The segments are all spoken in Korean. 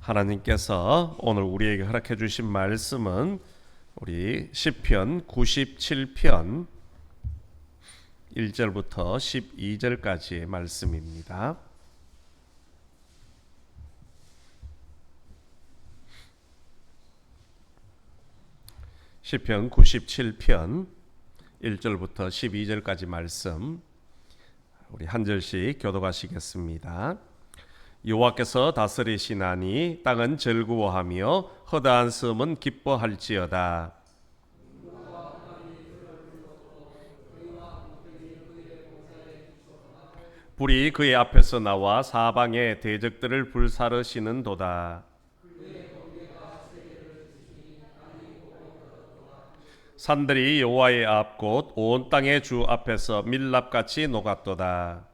하나님께서 오늘 우리에게 허락해 주신 말씀은 우리 시편 97편 1절부터 12절까지의 말씀입니다. 시편 97편 1절부터 12절까지 말씀 우리 한 절씩 교독하시겠습니다. 여호와께서 다스리시나니 땅은 즐거워하며 허다한 섬은 기뻐할지어다. 불이 그의 앞에서 나와 사방의 대적들을 불사르시는도다. 산들이 여호와의 앞 곧 온 땅의 주 앞에서 밀랍같이 녹았도다.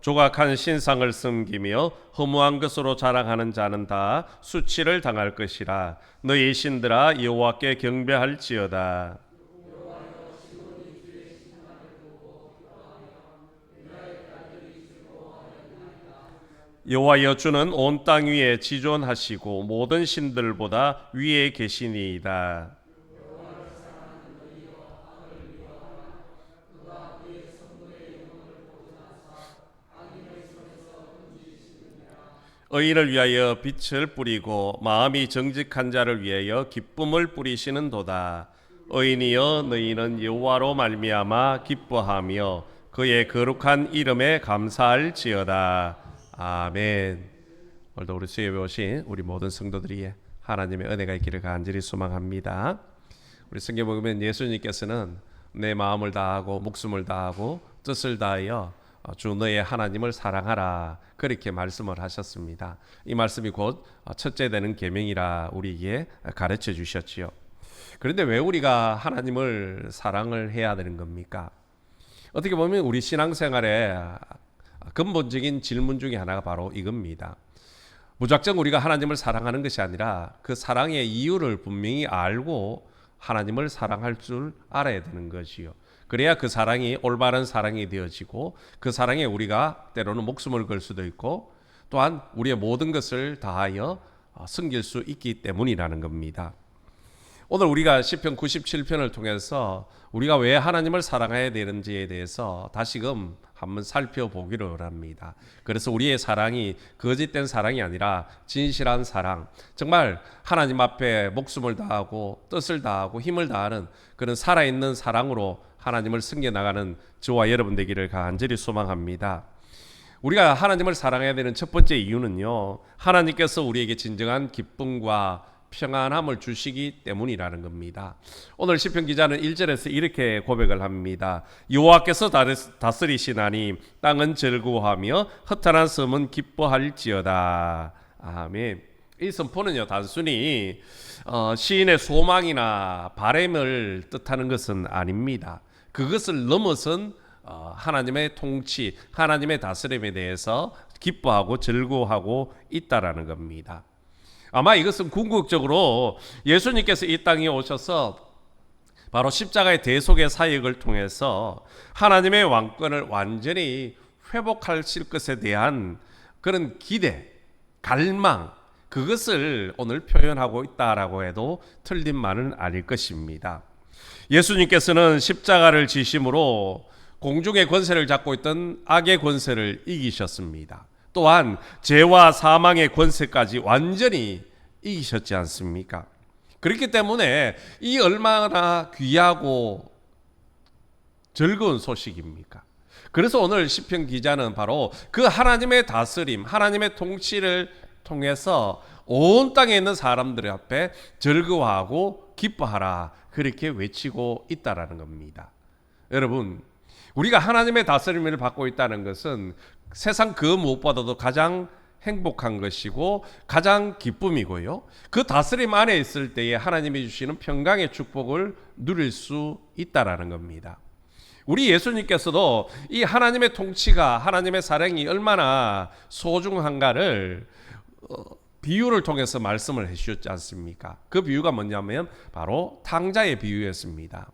조각한 신상을 섬기며 허무한 것으로 자랑하는 자는 다 수치를 당할 것이라. 너희 신들아 여호와께 경배할지어다. 여호와여 주는 온 땅 위에 지존하시고 모든 신들보다 위에 계시니이다. 의인을 위하여 빛을 뿌리고 마음이 정직한 자를 위하여 기쁨을 뿌리시는도다. 의인이여 너희는 여호와로 말미암아 기뻐하며 그의 거룩한 이름에 감사할지어다. 아멘. 오늘도 우리 수요일에 오신 우리 모든 성도들이 하나님의 은혜가 있기를 간절히 소망합니다. 우리 성경 보면 예수님께서는 내 마음을 다하고 목숨을 다하고 뜻을 다하여 주 너의 하나님을 사랑하라 그렇게 말씀을 하셨습니다. 이 말씀이 곧 첫째 되는 계명이라 우리에게 가르쳐 주셨지요. 그런데 왜 우리가 하나님을 사랑을 해야 되는 겁니까? 어떻게 보면 우리 신앙생활의 근본적인 질문 중에 하나가 바로 이겁니다. 무작정 우리가 하나님을 사랑하는 것이 아니라 그 사랑의 이유를 분명히 알고 하나님을 사랑할 줄 알아야 되는 것이요. 그래야 그 사랑이 올바른 사랑이 되어지고 그 사랑에 우리가 때로는 목숨을 걸 수도 있고 또한 우리의 모든 것을 다하여 섬길 수 있기 때문이라는 겁니다. 오늘 우리가 시편 97편을 통해서 우리가 왜 하나님을 사랑해야 되는지에 대해서 다시금 한번 살펴보기를 원합니다. 그래서 우리의 사랑이 거짓된 사랑이 아니라 진실한 사랑, 정말 하나님 앞에 목숨을 다하고 뜻을 다하고 힘을 다하는 그런 살아있는 사랑으로 하나님을 섬겨나가는 저와 여러분 되기를 간절히 소망합니다. 우리가 하나님을 사랑해야 되는 첫 번째 이유는요, 하나님께서 우리에게 진정한 기쁨과 평안함을 주시기 때문이라는 겁니다. 오늘 시편 기자는 1절에서 이렇게 고백을 합니다. 여호와께서 다스리시나니 땅은 즐거워하며 허탄한 섬은 기뻐할지어다. 아멘. 이 선포는요, 단순히 시인의 소망이나 바람을 뜻하는 것은 아닙니다. 그것을 넘어선 하나님의 통치, 하나님의 다스림에 대해서 기뻐하고 즐거워하고 있다라는 겁니다. 아마 이것은 궁극적으로 예수님께서 이 땅에 오셔서 바로 십자가의 대속의 사역을 통해서 하나님의 왕권을 완전히 회복하실 것에 대한 그런 기대, 갈망, 그것을 오늘 표현하고 있다라고 해도 틀린 말은 아닐 것입니다. 예수님께서는 십자가를 지심으로 공중의 권세를 잡고 있던 악의 권세를 이기셨습니다. 또한 죄와 사망의 권세까지 완전히 이기셨지 않습니까? 그렇기 때문에 이 얼마나 귀하고 즐거운 소식입니까? 그래서 오늘 시편 기자는 바로 그 하나님의 다스림, 하나님의 통치를 통해서 온 땅에 있는 사람들 앞에 즐거워하고 기뻐하라 그렇게 외치고 있다라는 겁니다. 여러분, 우리가 하나님의 다스림을 받고 있다는 것은 세상 그 무엇보다도 가장 행복한 것이고 가장 기쁨이고요. 그 다스림 안에 있을 때에 하나님이 주시는 평강의 축복을 누릴 수 있다라는 겁니다. 우리 예수님께서도 이 하나님의 통치가, 하나님의 사랑이 얼마나 소중한가를 비유를 통해서 말씀을 해주셨지 않습니까? 그 비유가 뭐냐면 바로 탕자의 비유였습니다.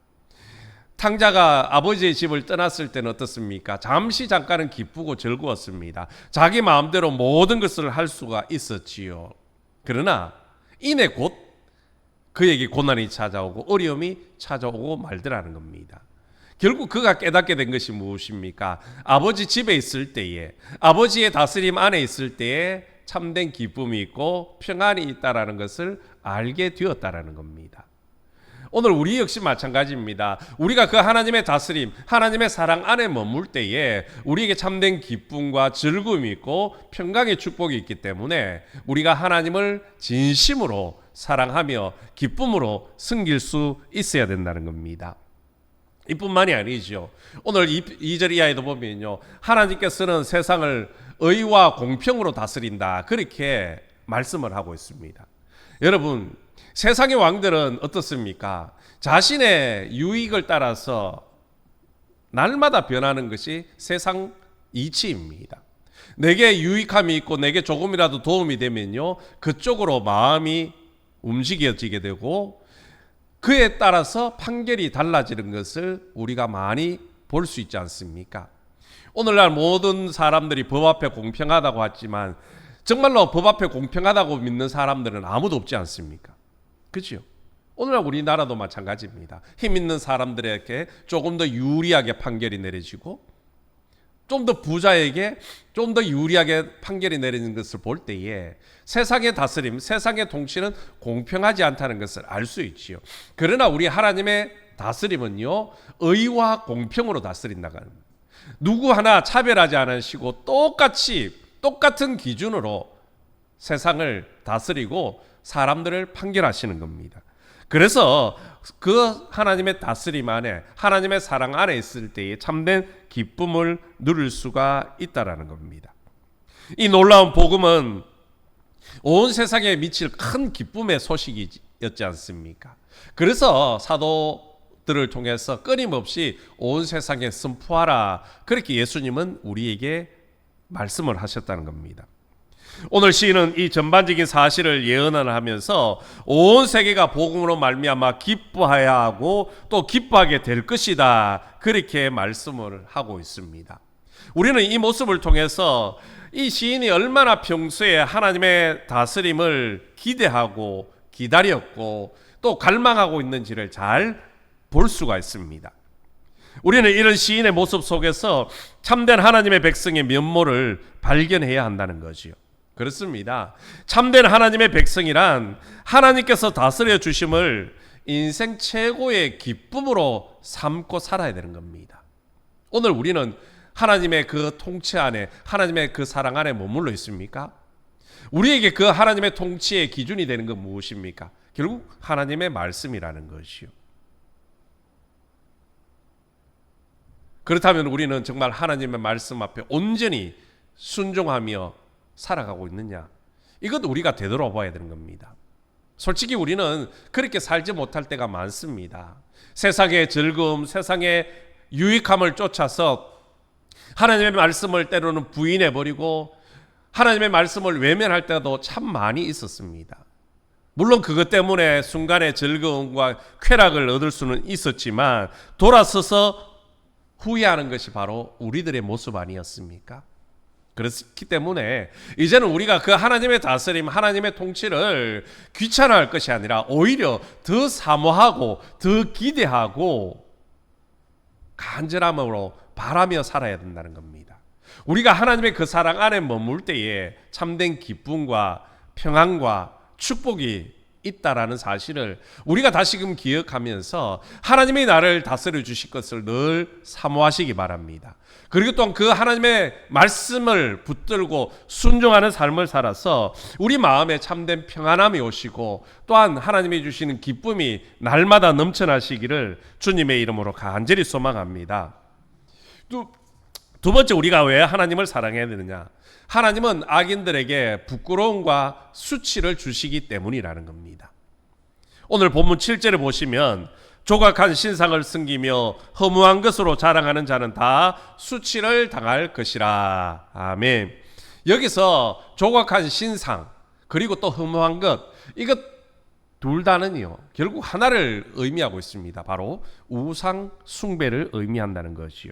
탕자가 아버지의 집을 떠났을 때는 어떻습니까? 잠깐은 기쁘고 즐거웠습니다. 자기 마음대로 모든 것을 할 수가 있었지요. 그러나 이내 곧 그에게 고난이 찾아오고 어려움이 찾아오고 말더라는 겁니다. 결국 그가 깨닫게 된 것이 무엇입니까? 아버지 집에 있을 때에, 아버지의 다스림 안에 있을 때에 참된 기쁨이 있고 평안이 있다라는 것을 알게 되었다라는 겁니다. 오늘 우리 역시 마찬가지입니다. 우리가 그 하나님의 다스림, 하나님의 사랑 안에 머물 때에 우리에게 참된 기쁨과 즐거움이 있고 평강의 축복이 있기 때문에 우리가 하나님을 진심으로 사랑하며 기쁨으로 섬길 수 있어야 된다는 겁니다. 이뿐만이 아니죠. 오늘 2절 이하에도 보면요, 하나님께서는 세상을 의와 공평으로 다스린다, 그렇게 말씀을 하고 있습니다. 여러분, 세상의 왕들은 어떻습니까? 자신의 유익을 따라서 날마다 변하는 것이 세상 이치입니다. 내게 유익함이 있고 내게 조금이라도 도움이 되면요, 그쪽으로 마음이 움직여지게 되고 그에 따라서 판결이 달라지는 것을 우리가 많이 볼 수 있지 않습니까? 오늘날 모든 사람들이 법 앞에 공평하다고 하지만 정말로 법 앞에 공평하다고 믿는 사람들은 아무도 없지 않습니까? 그렇죠? 오늘날 우리나라도 마찬가지입니다. 힘 있는 사람들에게 조금 더 유리하게 판결이 내려지고 좀 더 부자에게 좀 더 유리하게 판결이 내리는 것을 볼 때에 세상의 다스림, 세상의 통치는 공평하지 않다는 것을 알 수 있지요. 그러나 우리 하나님의 다스림은요, 의와 공평으로 다스린다고 합니다. 누구 하나 차별하지 않으시고 똑같은 기준으로 세상을 다스리고 사람들을 판결하시는 겁니다. 그래서 그 하나님의 다스림 안에, 하나님의 사랑 안에 있을 때에 참된 기쁨을 누릴 수가 있다라는 겁니다. 이 놀라운 복음은 온 세상에 미칠 큰 기쁨의 소식이었지 않습니까? 그래서 사도들을 통해서 끊임없이 온 세상에 선포하라, 그렇게 예수님은 우리에게 말씀을 하셨다는 겁니다. 오늘 시인은 이 전반적인 사실을 예언을 하면서 온 세계가 복음으로 말미암아 기뻐해야 하고 또 기뻐하게 될 것이다, 그렇게 말씀을 하고 있습니다. 우리는 이 모습을 통해서 이 시인이 얼마나 평소에 하나님의 다스림을 기대하고 기다렸고 또 갈망하고 있는지를 잘 볼 수가 있습니다. 우리는 이런 시인의 모습 속에서 참된 하나님의 백성의 면모를 발견해야 한다는 거지요. 그렇습니다. 참된 하나님의 백성이란 하나님께서 다스려 주심을 인생 최고의 기쁨으로 삼고 살아야 되는 겁니다. 오늘 우리는 하나님의 그 통치 안에, 하나님의 그 사랑 안에 머물러 있습니까? 우리에게 그 하나님의 통치의 기준이 되는 건 무엇입니까? 결국 하나님의 말씀이라는 것이요. 그렇다면 우리는 정말 하나님의 말씀 앞에 온전히 순종하며 살아가고 있느냐? 이것도 우리가 되돌아봐야 되는 겁니다. 솔직히 우리는 그렇게 살지 못할 때가 많습니다. 세상의 즐거움, 세상의 유익함을 쫓아서 하나님의 말씀을 때로는 부인해버리고 하나님의 말씀을 외면할 때도 참 많이 있었습니다. 물론 그것 때문에 순간의 즐거움과 쾌락을 얻을 수는 있었지만 돌아서서 후회하는 것이 바로 우리들의 모습 아니었습니까? 그렇기 때문에 이제는 우리가 그 하나님의 다스림, 하나님의 통치를 귀찮아할 것이 아니라 오히려 더 사모하고 더 기대하고 간절함으로 바라며 살아야 된다는 겁니다. 우리가 하나님의 그 사랑 안에 머물 때에 참된 기쁨과 평안과 축복이 있다라는 사실을 우리가 다시금 기억하면서 하나님이 나를 다스려 주실 것을 늘 사모하시기 바랍니다. 그리고 또한 그 하나님의 말씀을 붙들고 순종하는 삶을 살아서 우리 마음에 참된 평안함이 오시고 또한 하나님이 주시는 기쁨이 날마다 넘쳐나시기를 주님의 이름으로 간절히 소망합니다. 두 번째, 우리가 왜 하나님을 사랑해야 되느냐? 하나님은 악인들에게 부끄러움과 수치를 주시기 때문이라는 겁니다. 오늘 본문 7절에 보시면 조각한 신상을 섬기며 허무한 것으로 자랑하는 자는 다 수치를 당할 것이라. 아멘. 여기서 조각한 신상 그리고 또 허무한 것, 이것 둘 다는요 결국 하나를 의미하고 있습니다. 바로 우상 숭배를 의미한다는 것이요.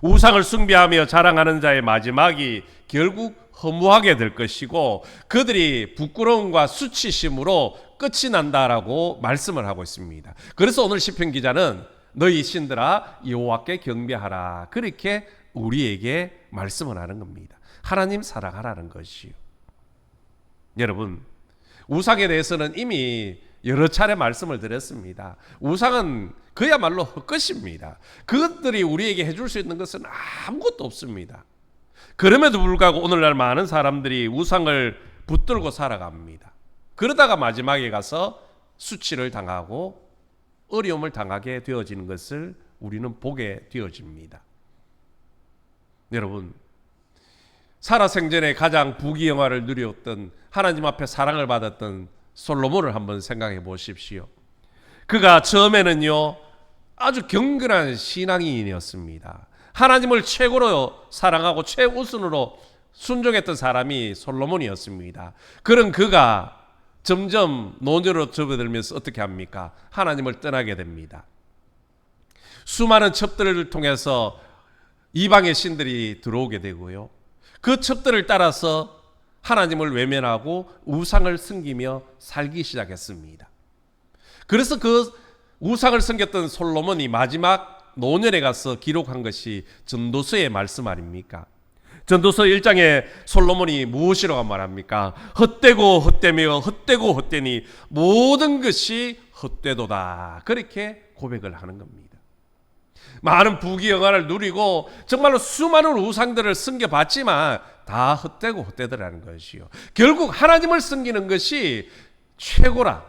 우상을 숭배하며 자랑하는 자의 마지막이 결국 허무하게 될 것이고 그들이 부끄러움과 수치심으로 끝이 난다라고 말씀을 하고 있습니다. 그래서 오늘 시편 기자는 너희 신들아 여호와께 경배하라 그렇게 우리에게 말씀을 하는 겁니다. 하나님 사랑하라는 것이요. 여러분, 우상에 대해서는 이미 여러 차례 말씀을 드렸습니다. 우상은 그야말로 헛것입니다. 그것들이 우리에게 해줄 수 있는 것은 아무것도 없습니다. 그럼에도 불구하고 오늘날 많은 사람들이 우상을 붙들고 살아갑니다. 그러다가 마지막에 가서 수치를 당하고 어려움을 당하게 되어지는 것을 우리는 보게 되어집니다. 여러분, 살아생전에 가장 부귀영화를 누렸던 하나님 앞에 사랑을 받았던 솔로몬을 한번 생각해 보십시오. 그가 처음에는요 아주 경건한 신앙인이었습니다. 하나님을 최고로 사랑하고 최우선으로 순종했던 사람이 솔로몬이었습니다. 그런 그가 점점 노년으로 접어들면서 어떻게 합니까? 하나님을 떠나게 됩니다. 수많은 첩들을 통해서 이방의 신들이 들어오게 되고요. 그 첩들을 따라서 하나님을 외면하고 우상을 섬기며 살기 시작했습니다. 그래서 그 우상을 섬겼던 솔로몬이 마지막 노년에 가서 기록한 것이 전도서의 말씀 아닙니까? 전도서 1장에 솔로몬이 무엇이라고 말합니까? 헛되고 헛되며 헛되고 헛되니 모든 것이 헛되도다. 그렇게 고백을 하는 겁니다. 많은 부귀영화를 누리고 정말로 수많은 우상들을 섬겨봤지만 다 헛되고 헛되더라는 것이요. 결국 하나님을 섬기는 것이 최고라.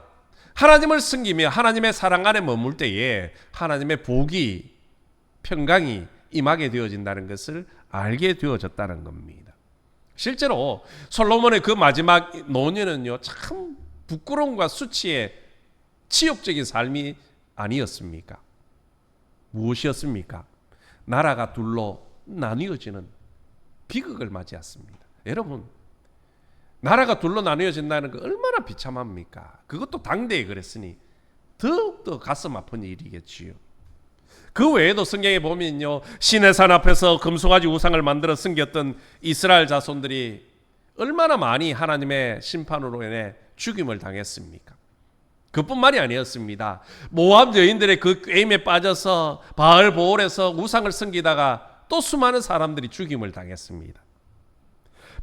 하나님을 섬기며 하나님의 사랑 안에 머물 때에 하나님의 복이 평강이 임하게 되어진다는 것을 알게 되어졌다는 겁니다. 실제로 솔로몬의 그 마지막 노년은요 참 부끄러움과 수치의 치욕적인 삶이 아니었습니까? 무엇이었습니까? 나라가 둘로 나뉘어지는 비극을 맞이했습니다. 여러분, 나라가 둘로 나뉘어진다는 거 얼마나 비참합니까? 그것도 당대에 그랬으니 더욱더 가슴 아픈 일이겠지요. 그 외에도 성경에 보면요 시내산 앞에서 금송아지 우상을 만들어 섬겼던 이스라엘 자손들이 얼마나 많이 하나님의 심판으로 인해 죽임을 당했습니까? 그뿐만이 아니었습니다. 모압 여인들의 그 꾀임에 빠져서 바알 보올에서 우상을 섬기다가 또 수많은 사람들이 죽임을 당했습니다.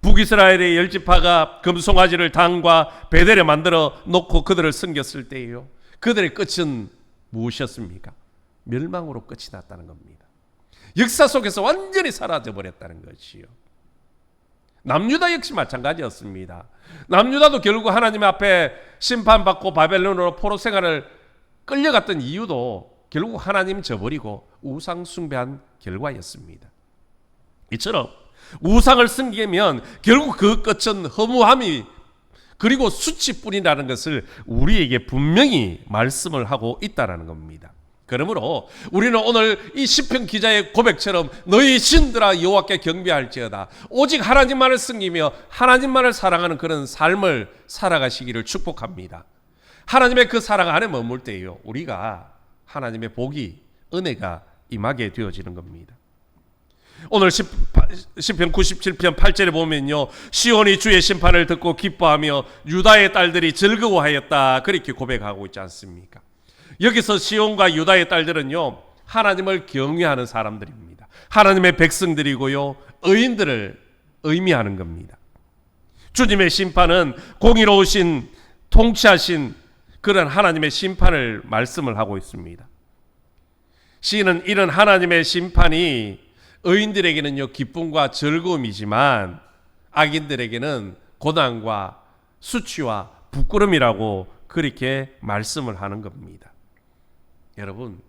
북이스라엘의 10지파가 금송아지를 단과 베델에 만들어 놓고 그들을 섬겼을 때에요 그들의 끝은 무엇이었습니까? 멸망으로 끝이 났다는 겁니다. 역사 속에서 완전히 사라져 버렸다는 것이요. 남유다 역시 마찬가지였습니다. 남유다도 결국 하나님 앞에 심판받고 바벨론으로 포로 생활을 끌려갔던 이유도 결국 하나님 저버리고 우상 숭배한 결과였습니다. 이처럼 우상을 섬기면 결국 그 끝은 허무함이 그리고 수치뿐이라는 것을 우리에게 분명히 말씀을 하고 있다는 겁니다. 그러므로 우리는 오늘 이 시편 기자의 고백처럼 너희 신들아 여호와께 경배할지어다 오직 하나님만을 섬기며 하나님만을 사랑하는 그런 삶을 살아가시기를 축복합니다. 하나님의 그 사랑 안에 머물 때요 우리가 하나님의 복이 은혜가 임하게 되어지는 겁니다. 오늘 시편 97편 8절에 보면요 시온이 주의 심판을 듣고 기뻐하며 유다의 딸들이 즐거워하였다 그렇게 고백하고 있지 않습니까? 여기서 시온과 유다의 딸들은요 하나님을 경외하는 사람들입니다. 하나님의 백성들이고요 의인들을 의미하는 겁니다. 주님의 심판은 공의로우신 통치하신 그런 하나님의 심판을 말씀을 하고 있습니다. 시인은 이런 하나님의 심판이 의인들에게는요 기쁨과 즐거움이지만 악인들에게는 고난과 수치와 부끄러움이라고 그렇게 말씀을 하는 겁니다. 여러분,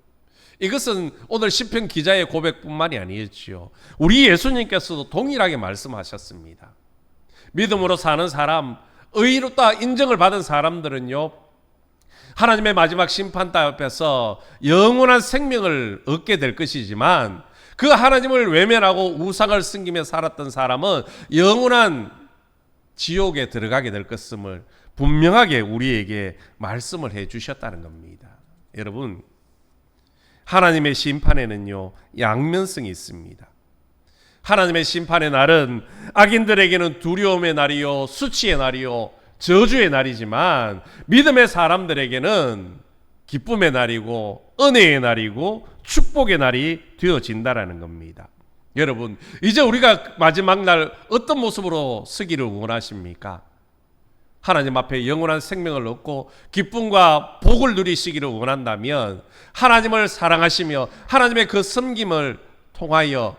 이것은 오늘 시편 기자의 고백뿐만이 아니었지요. 우리 예수님께서도 동일하게 말씀하셨습니다. 믿음으로 사는 사람, 의롭다 인정을 받은 사람들은요 하나님의 마지막 심판대 앞에서 영원한 생명을 얻게 될 것이지만 그 하나님을 외면하고 우상을 섬기며 살았던 사람은 영원한 지옥에 들어가게 될 것임을 분명하게 우리에게 말씀을 해 주셨다는 겁니다. 여러분, 하나님의 심판에는요, 양면성이 있습니다. 하나님의 심판의 날은 악인들에게는 두려움의 날이요, 수치의 날이요, 저주의 날이지만 믿음의 사람들에게는 기쁨의 날이고 은혜의 날이고 축복의 날이 되어진다라는 겁니다. 여러분, 이제 우리가 마지막 날 어떤 모습으로 서기를 원하십니까? 하나님 앞에 영원한 생명을 얻고 기쁨과 복을 누리시기를 원한다면 하나님을 사랑하시며 하나님의 그 섬김을 통하여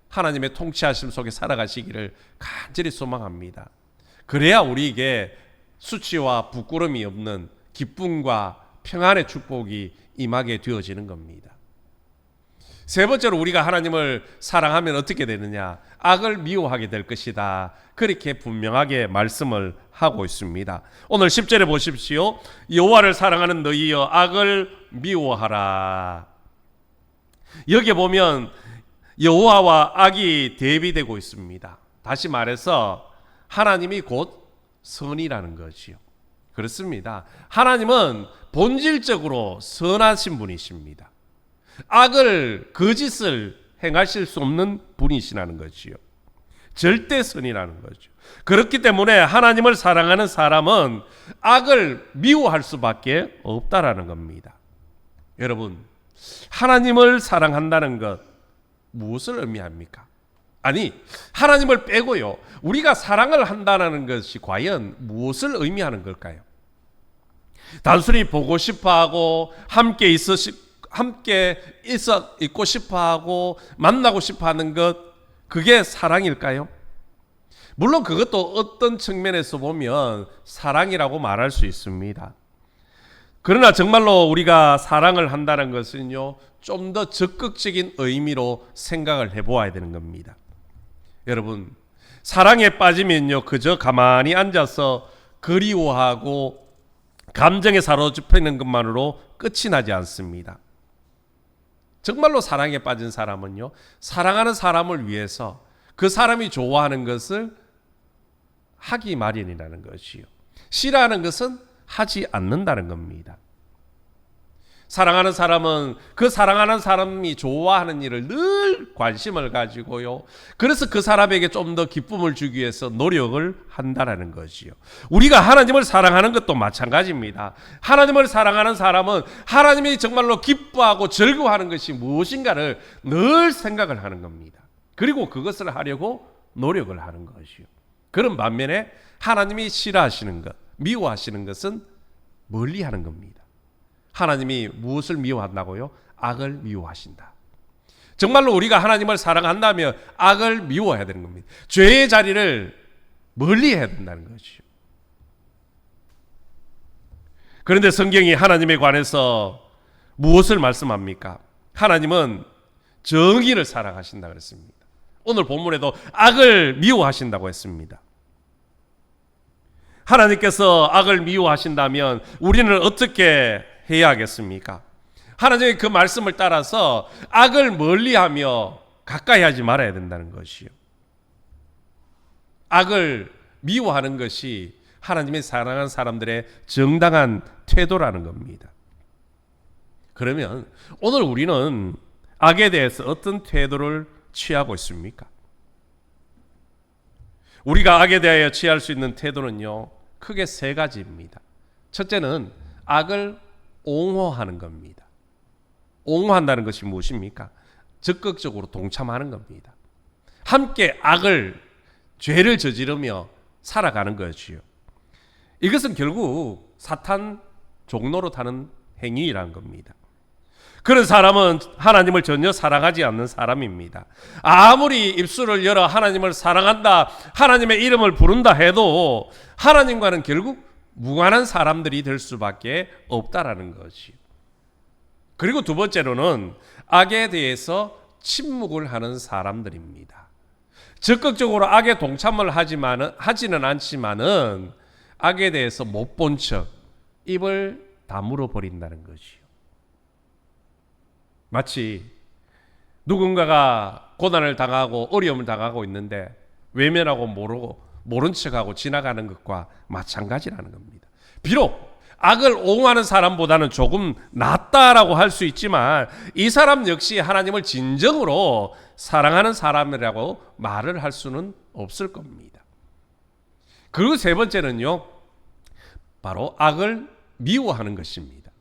하나님의 통치하심 속에 살아가시기를 간절히 소망합니다. 그래야 우리에게 수치와 부끄러움이 없는 기쁨과 평안의 축복이 임하게 되어지는 겁니다. 세 번째로 우리가 하나님을 사랑하면 어떻게 되느냐? 악을 미워하게 될 것이다. 그렇게 분명하게 말씀을 하고 있습니다. 오늘 10절에 보십시오. 여호와를 사랑하는 너희여 악을 미워하라. 여기 보면 여호와와 악이 대비되고 있습니다. 다시 말해서 하나님이 곧 선이라는 것이요. 그렇습니다. 하나님은 본질적으로 선하신 분이십니다. 악을, 거짓을 행하실 수 없는 분이시라는 것이요. 절대선이라는 거죠. 그렇기 때문에 하나님을 사랑하는 사람은 악을 미워할 수밖에 없다라는 겁니다. 여러분, 하나님을 사랑한다는 것 무엇을 의미합니까? 아니, 하나님을 빼고요, 우리가 사랑을 한다는 것이 과연 무엇을 의미하는 걸까요? 단순히 보고 싶어하고 함께 있고 싶어하고 만나고 싶어하는 것, 그게 사랑일까요? 물론 그것도 어떤 측면에서 보면 사랑이라고 말할 수 있습니다. 그러나 정말로 우리가 사랑을 한다는 것은요, 좀 더 적극적인 의미로 생각을 해보아야 되는 겁니다. 여러분, 사랑에 빠지면요, 그저 가만히 앉아서 그리워하고 감정에 사로잡히는 것만으로 끝이 나지 않습니다. 정말로 사랑에 빠진 사람은요, 사랑하는 사람을 위해서 그 사람이 좋아하는 것을 하기 마련이라는 것이요, 싫어하는 것은 하지 않는다는 겁니다. 사랑하는 사람은 그 사랑하는 사람이 좋아하는 일을 늘 관심을 가지고요, 그래서 그 사람에게 좀 더 기쁨을 주기 위해서 노력을 한다는 것이요. 우리가 하나님을 사랑하는 것도 마찬가지입니다. 하나님을 사랑하는 사람은 하나님이 정말로 기뻐하고 즐거워하는 것이 무엇인가를 늘 생각을 하는 겁니다. 그리고 그것을 하려고 노력을 하는 것이요. 그런 반면에 하나님이 싫어하시는 것, 미워하시는 것은 멀리하는 겁니다. 하나님이 무엇을 미워한다고요? 악을 미워하신다. 정말로 우리가 하나님을 사랑한다면 악을 미워해야 되는 겁니다. 죄의 자리를 멀리해야 된다는 것이죠. 그런데 성경이 하나님에 관해서 무엇을 말씀합니까? 하나님은 정의를 사랑하신다 그랬습니다. 오늘 본문에도 악을 미워하신다고 했습니다. 하나님께서 악을 미워하신다면 우리는 어떻게 해야 하겠습니까? 하나님의 그 말씀을 따라서 악을 멀리하며 가까이 하지 말아야 된다는 것이요. 악을 미워하는 것이 하나님의 사랑하는 사람들의 정당한 태도라는 겁니다. 그러면 오늘 우리는 악에 대해서 어떤 태도를 취하고 있습니까? 우리가 악에 대하여 취할 수 있는 태도는요, 크게 세 가지입니다. 첫째는 악을 옹호하는 겁니다. 옹호한다는 것이 무엇입니까? 적극적으로 동참하는 겁니다. 함께 악을, 죄를 저지르며 살아가는 것이요. 이것은 결국 사탄 종로로 타는 행위라는 겁니다. 그런 사람은 하나님을 전혀 사랑하지 않는 사람입니다. 아무리 입술을 열어 하나님을 사랑한다, 하나님의 이름을 부른다 해도 하나님과는 결국 무관한 사람들이 될 수밖에 없다라는 것이요. 그리고 두 번째로는 악에 대해서 침묵을 하는 사람들입니다. 적극적으로 악에 동참을 하지는 않지만은 악에 대해서 못 본 척 입을 다물어 버린다는 것이요. 마치 누군가가 고난을 당하고 어려움을 당하고 있는데 외면하고 모르고 모른 척하고 지나가는 것과 마찬가지라는 겁니다. 비록 악을 옹호하는 사람보다는 조금 낫다라고 할 수 있지만 이 사람 역시 하나님을 진정으로 사랑하는 사람이라고 말을 할 수는 없을 겁니다. 그리고 세 번째는요, 바로 악을 미워하는 것입니다.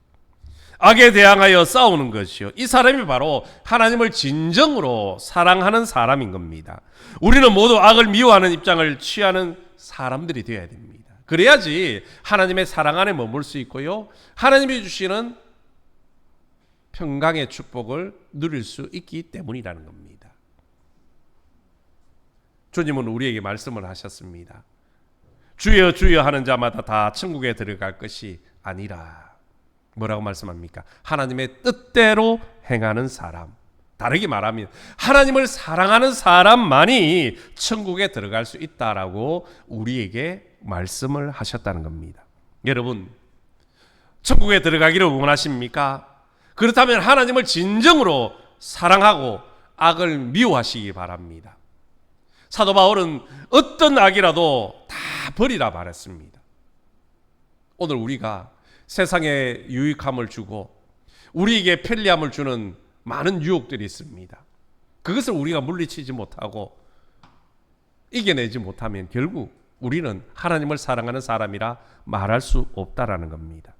악에 대항하여 싸우는 것이요, 이 사람이 바로 하나님을 진정으로 사랑하는 사람인 겁니다. 우리는 모두 악을 미워하는 입장을 취하는 사람들이 되어야 됩니다. 그래야지 하나님의 사랑 안에 머물 수 있고요, 하나님이 주시는 평강의 축복을 누릴 수 있기 때문이라는 겁니다. 주님은 우리에게 말씀을 하셨습니다. 주여 주여 하는 자마다 다 천국에 들어갈 것이 아니라, 뭐라고 말씀합니까? 하나님의 뜻대로 행하는 사람, 다르게 말하면 하나님을 사랑하는 사람만이 천국에 들어갈 수 있다라고 우리에게 말씀을 하셨다는 겁니다. 여러분, 천국에 들어가기를 원하십니까? 그렇다면 하나님을 진정으로 사랑하고 악을 미워하시기 바랍니다. 사도 바울은 어떤 악이라도 다 버리라 말했습니다. 오늘 우리가 세상에 유익함을 주고 우리에게 편리함을 주는 많은 유혹들이 있습니다. 그것을 우리가 물리치지 못하고 이겨내지 못하면 결국 우리는 하나님을 사랑하는 사람이라 말할 수 없다라는 겁니다.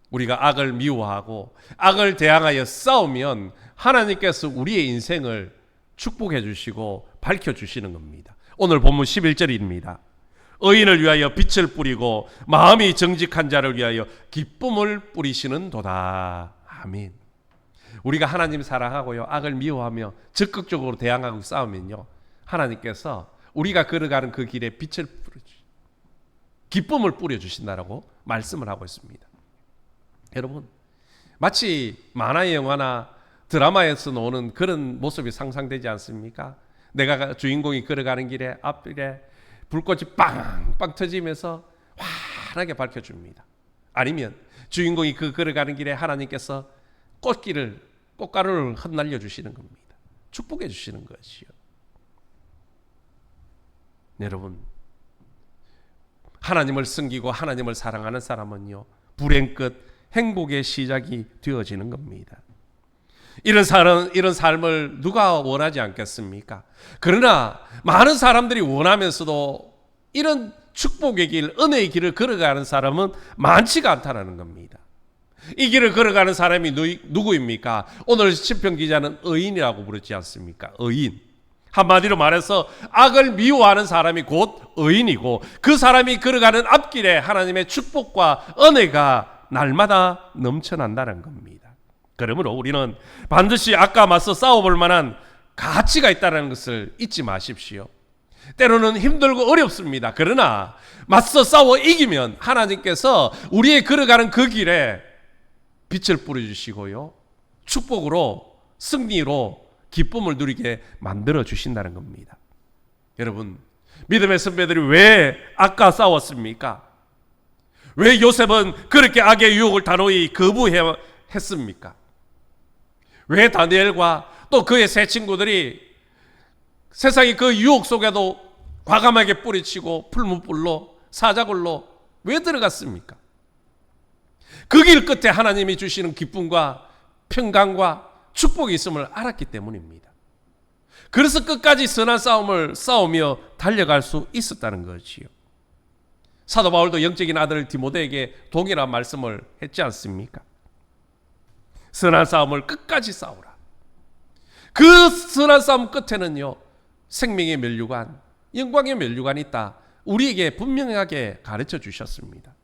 우리가 악을 미워하고 악을 대항하여 싸우면 하나님께서 우리의 인생을 축복해 주시고 밝혀 주시는 겁니다. 오늘 본문 11절입니다. 의인을 위하여 빛을 뿌리고 마음이 정직한 자를 위하여 기쁨을 뿌리시는 도다. 아멘. 우리가 하나님 사랑하고요, 악을 미워하며 적극적으로 대항하고 싸우면요, 하나님께서 우리가 걸어가는 그 길에 빛을 기쁨을 뿌려주신다라고 말씀을 하고 있습니다. 여러분, 마치 만화의 영화나 드라마에서 나오는 그런 모습이 상상되지 않습니까? 내가 주인공이 걸어가는 길에 앞길에 불꽃이 빵빵 터지면서 환하게 밝혀줍니다. 아니면 주인공이 그 걸어가는 길에 하나님께서 꽃가루를 흩날려 주시는 겁니다. 축복해 주시는 것이요. 여러분, 하나님을 섬기고 하나님을 사랑하는 사람은요, 불행 끝 행복의 시작이 되어지는 겁니다. 이런 삶을 누가 원하지 않겠습니까? 그러나 많은 사람들이 원하면서도 이런 축복의 길, 은혜의 길을 걸어가는 사람은 많지가 않다는 겁니다. 이 길을 걸어가는 사람이 누구입니까? 오늘 시편 기자는 의인이라고 부르지 않습니까? 의인. 한마디로 말해서 악을 미워하는 사람이 곧 의인이고, 그 사람이 걸어가는 앞길에 하나님의 축복과 은혜가 날마다 넘쳐난다는 겁니다. 그러므로 우리는 반드시 악과 맞서 싸워볼 만한 가치가 있다는 것을 잊지 마십시오. 때로는 힘들고 어렵습니다. 그러나 맞서 싸워 이기면 하나님께서 우리의 걸어가는 그 길에 빛을 뿌려주시고요, 축복으로, 승리로 기쁨을 누리게 만들어 주신다는 겁니다. 여러분, 믿음의 선배들이 왜 악과 싸웠습니까? 왜 요셉은 그렇게 악의 유혹을 단호히 거부했습니까? 왜 다니엘과 또 그의 세 친구들이 세상의 그 유혹 속에도 과감하게 뿌리치고 풀무불로 사자굴로 왜 들어갔습니까? 그 길 끝에 하나님이 주시는 기쁨과 평강과 축복이 있음을 알았기 때문입니다. 그래서 끝까지 선한 싸움을 싸우며 달려갈 수 있었다는 것이요. 사도 바울도 영적인 아들 디모데에게 동일한 말씀을 했지 않습니까? 선한 싸움을 끝까지 싸우라. 그 선한 싸움 끝에는요, 생명의 면류관, 영광의 면류관이 있다, 우리에게 분명하게 가르쳐 주셨습니다.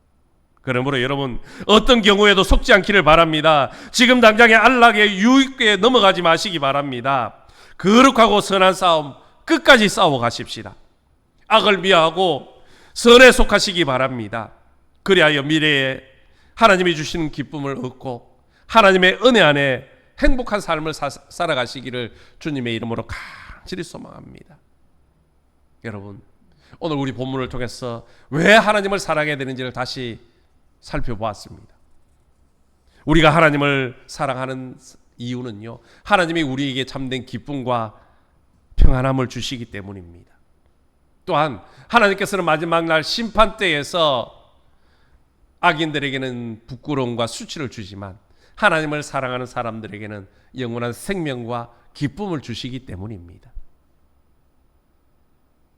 그러므로 여러분, 어떤 경우에도 속지 않기를 바랍니다. 지금 당장의 안락의 유익에 넘어가지 마시기 바랍니다. 거룩하고 선한 싸움 끝까지 싸워 가십시다. 악을 미워하고 선에 속하시기 바랍니다. 그리하여 미래에 하나님이 주시는 기쁨을 얻고 하나님의 은혜 안에 행복한 삶을 살아가시기를 주님의 이름으로 간절히 소망합니다. 여러분, 오늘 우리 본문을 통해서 왜 하나님을 사랑해야 되는지를 다시 살펴보았습니다. 우리가 하나님을 사랑하는 이유는요, 하나님이 우리에게 참된 기쁨과 평안함을 주시기 때문입니다. 또한 하나님께서는 마지막 날 심판 때에서 악인들에게는 부끄러움과 수치를 주지만 하나님을 사랑하는 사람들에게는 영원한 생명과 기쁨을 주시기 때문입니다.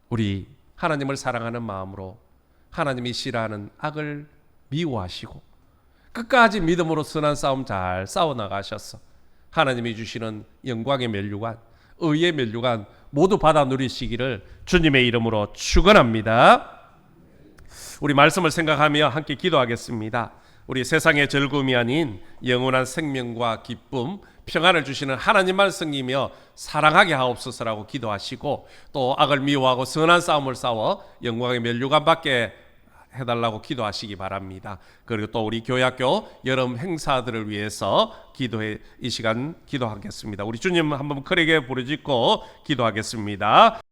우리 하나님을 사랑하는 마음으로 하나님이 싫어하는 악을 미워하시고 끝까지 믿음으로 선한 싸움 잘 싸워나가셔서 하나님이 주시는 영광의 면류관, 의의 면류관 모두 받아 누리시기를 주님의 이름으로 축원합니다. 우리 말씀을 생각하며 함께 기도하겠습니다. 우리 세상의 즐거움이 아닌 영원한 생명과 기쁨, 평안을 주시는 하나님만 섬기며 사랑하게 하옵소서라고 기도하시고 또 악을 미워하고 선한 싸움을 싸워 영광의 면류관 받게 해달라고 기도하시기 바랍니다. 그리고 또 우리 교회학교 여름 행사들을 위해서 이 시간 기도하겠습니다. 우리 주님 한번 크게 부르짖고 기도하겠습니다.